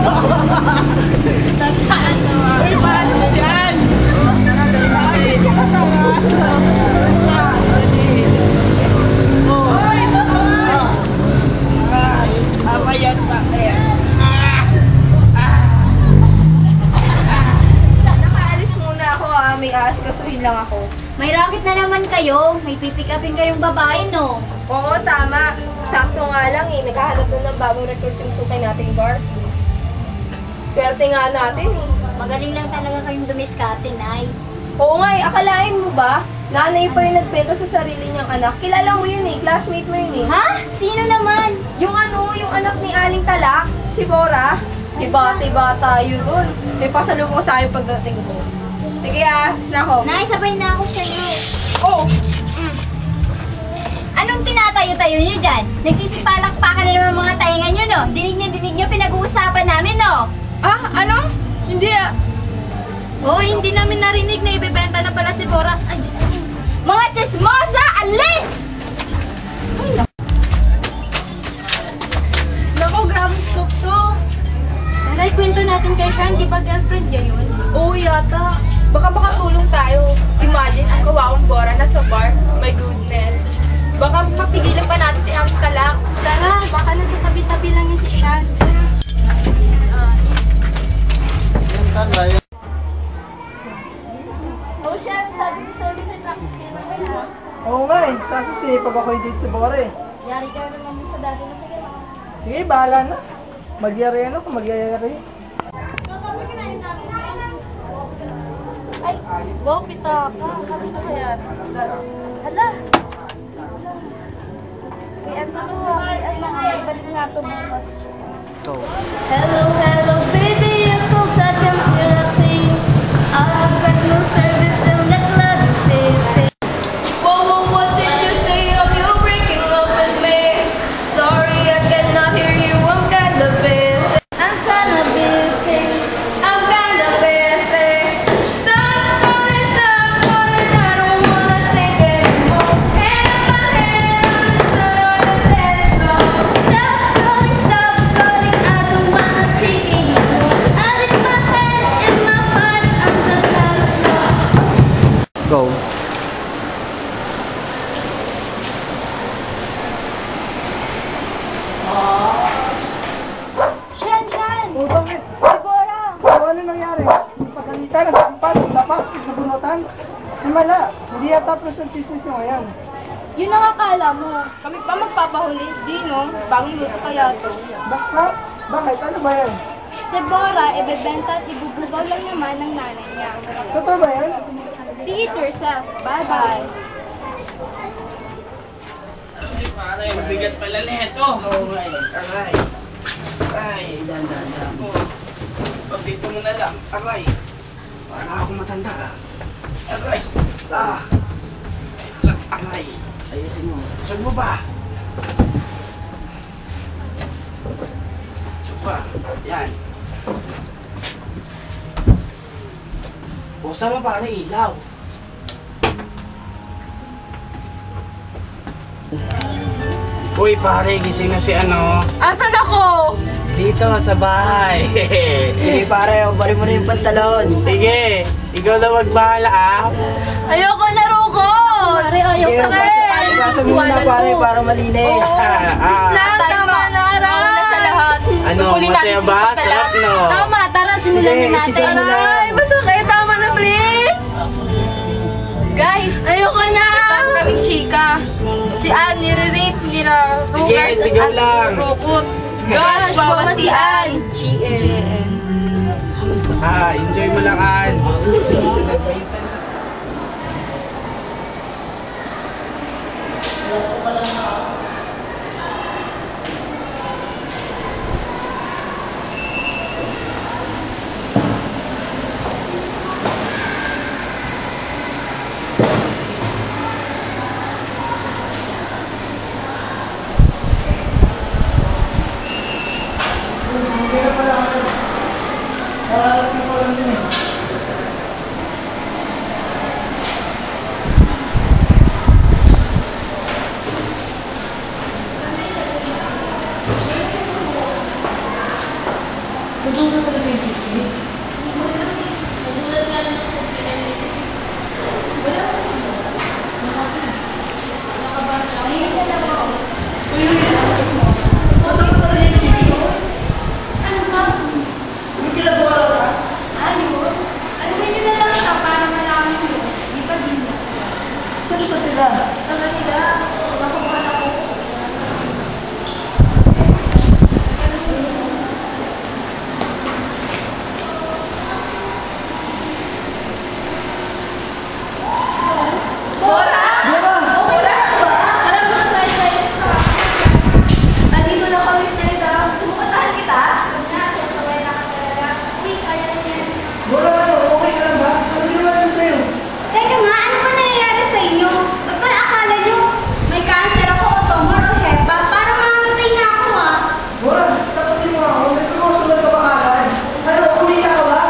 Uy, paano si Ann? Ay, apa yan pa? Nakaalis muna ako may aasikasuhin lang ako. May racket na naman kayo. May pipick upin kayong babae, no? Oo, tama. Sakto nga lang naghahanap na ng bagong recruiting sukay nating bar. Swerte nga natin Magaling lang talaga kayong dumiskate, Nay. Oo nga akalain mo ba? Nanay pa yung nagbenta sa sarili niyang anak. Kilala mo yun classmate mo yun Ha? Sino naman? Yung anak ni Aling Talak, si Bora. Iba tayo dun. May pasalubong sa akin pagdating ko. Sige sila ako. Nay, sabay na ako sa'yo. Oo. Anong tinatayo-tayo nyo dyan? Nagsisipalakpakan na naman mga tainga nyo, no? Dinig nyo pinag-uusapan namin, no? Ano? Hindi Hindi namin narinig na ibebenta na pala si Bora. Ay, Diyos ko. Mga chismosa! Alis! Naku, grabe scoop to. Nay, kwento natin kay Sean. Di ba girlfriend niya yun? Oo yata. Baka makatulong tayo. Imagine, ang kawawang Bora nasa bar. My goodness. Baka mapigilan pa natin si Aling Talak. Tara, baka nasa tabi-tabi lang yun si Sean. Oo nga kaso pag ako'y date sa Bora Yari ka naman sa dati na sige. Sige, bahala na. Magyari kung magyayari. Ay, wow, pita ka. Kami na kaya. Hala. May ay mga balik nga ito bukas. Hello, baby, you could touch and feel a thing. I've got no service in the club, say. Whoa, what did you say? Are you breaking up with me? Sorry, I cannot hear you, I'm kinda busy. I'm kinda busy. Stop calling, I don't wanna think anymore. Hand in my hand, on the dance floor. Stop calling, I don't wanna think anymore. I leave my head in my heart on the dance floor. Go. Shan! O bakit? Bora! Ano nangyari? Pagalitan, nagsampan, tapak, nabunutan. Mala, hindi yata plus ang chismis nyo ngayon. Yun ang akala mo. Kami pa magpapahuli. Di no? Bagong luto kaya to. Bakit? Ano ba yan? Si Bora, ibebenta at ibubugaw lang naman ng nanay niya. Totoo ba yan? See it yourself. Bye-bye. Ay, mabigat pala neto. Okay, aray. Ay, dan. Pag dito mo na lang. Aray. Para ako matanda. Aray. Aray. Ayusin mo. Saan mo ba? Supa. Yan. Busa mo para ilaw. Uy pare, gising na si ano. Asan ako? Dito sa bahay. Sige pare, ubarin mo na yung pantalon. Sige, ikaw na magbahala Ayoko na, Ruko! Pare, ayaw Sige, sa basa muna pare para malinis. Tama na, Ram! na sa lahat. Ano, masaya ba? Sarap no? Tama, tara, simulan Sige, na isigaw natin. mo na. Ay, masakit. Tama na, please! Guys, ayoko na! Ibang kaming chika. Si Ann, nire-rate nila. Sige, sigaw lang. Rukot. Gosh, bawa si Ann. GM. Enjoy mo lang, Ann. Nagulat talaga yung business. Nagulat nga lang ako kung pinag-ibig. Wala ko kasi. Nakabahan siya. Ayun na lang ako. Nagulat talaga yung business. Ano ba? May ginagawa ka? Ayun. Ano may nila lang siya para malaman mo. Di ba din na? Saan ba sila? Tala nila. Nakabahan ako. Bora! Bora! Alam mo na tayo ngayon sa andito lang kami, friend. Sumukatahan kita. Nasa kaway na ka talaga. Wait, kaya na yan. Bora, okay ka lang ba? Ano ginawa niyo sa'yo? Teka nga, ano ba nangyayari sa inyo? Ba't parang akala nyo may cancer ako o tumor o hepa? Parang mamamatay na ako Bora, tapatin mo ako. May kumusulat ka ba kagad? Ano, uli ka ba?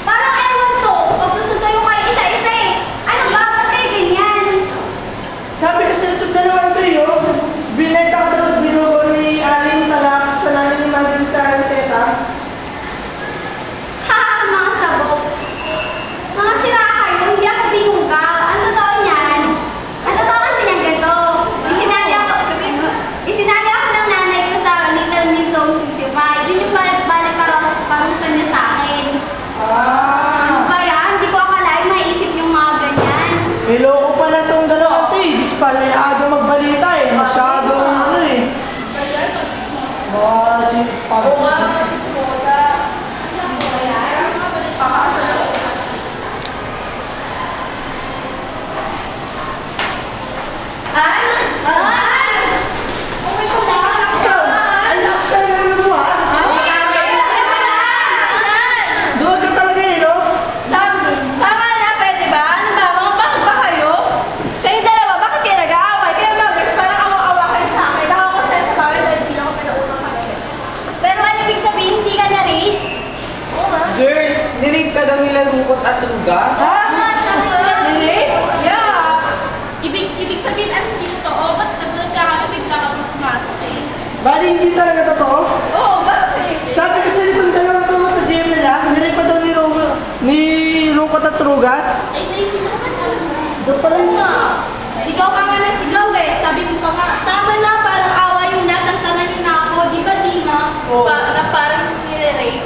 Parang ewan ko, pagsusunod kayo kayo isa-isa eh. Ano ba? Ba't kayo ganyan? Sabi kasi nito dalawang to yun. Binenta ko daw binugo ni Aling Talak sa namin ni Madam sa Teta. Haha, mga sabog. Mga sira kayo, hindi ako binuga. Ano totoo niyan? Ang totoo kasi niyan ganito. Isinali ako ng nanay ko sa Little Miss Zone 55. Yun yung balik parusan niya sa akin. Ano ba yan? Hindi ko akalain maisip yung mga ganyan. Niloko pa na itong dalawang to eh. Dispalayado magbalita eh. Masyadong ano eh. Kaya, Pag- mag-ismosa. Ano ba yan? Pakasal. Okay ko ba? Ang lakas ka naman mo ha? Doon ka talaga eh, no? Tama na, pwede ba? Ano ba? Mga bakit ba kayo? Kayong dalawa, bakit kayo nag-aaway? Kayo mga parang awa-awa kayo sa akin. Ako kasi sa bahay dahil hindi ako pinaunang kagabi. Pero ano ibig sabihin, hindi ka na-rape? Oo nga. Girl, nirip ka daw nila lungkot at lugas? Ha? Yeah. Ibig sabihin, ano hindi totoo? Ba't nagulat ka kami bigla ka pumasok eh? Bali, hindi talaga totoo. Oo, bakit? Sabi kasi nitong dalawang to sa GM nila, nilip pa daw ni Rukot at Trugas. Ay, sa isip ko, saan ka naman Doon pala yun. Sigaw ka nga ng sigaw eh. Sabi mo pa nga, tama na, parang awa yung natantanan niyo na ako. Di ba, Dima? Oo. Na parang nire-rape.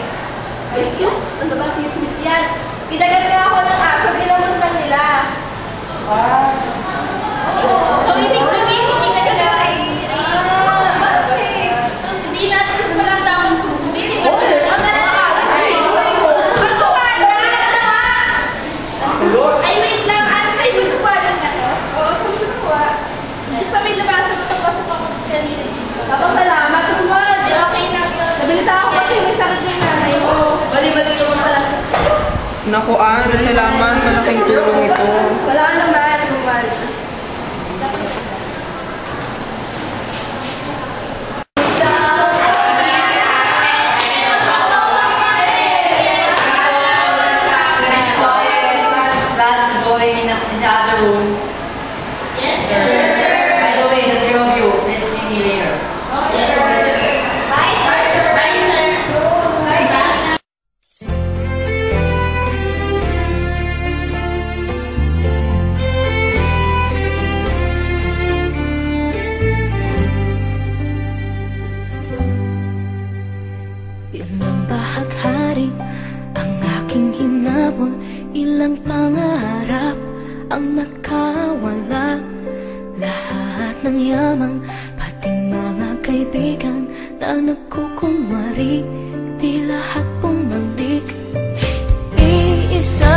Ay, sus! Ano ba, chismis yan? Tinagal nga ako ng aso, ginamot lang nila. Ah. So, ibig sabihin, hindi ka nag-rape? Bakit? So, sabihin natin, mas walang dapat tubig. Okay. Kulot! Ay, wait lang. Ano sa ibang napalan na to? Oo, sumunod ko Gusto may nabasa mo tapos ako kanina dito. Tapos salamat. Tumad. Okay lang yun. Nabilita ako kasi may sakit yung nanay mo. Bali-bali naman pala. Naku, salamat. Malaking tulong ito. Wala naman. Tumad. Last boy in the other room. Yes, sir. By the way, the three of you, let's see me later. Yes, sir. Bye, sir. Bye, sir. Bye. Ilang bahaghari ang aking hinabol, ilang pangarap ang nakawala. Lahat ng yaman, pating mga kaibigan na nagkukunwari, di lahat bumalik. Iisa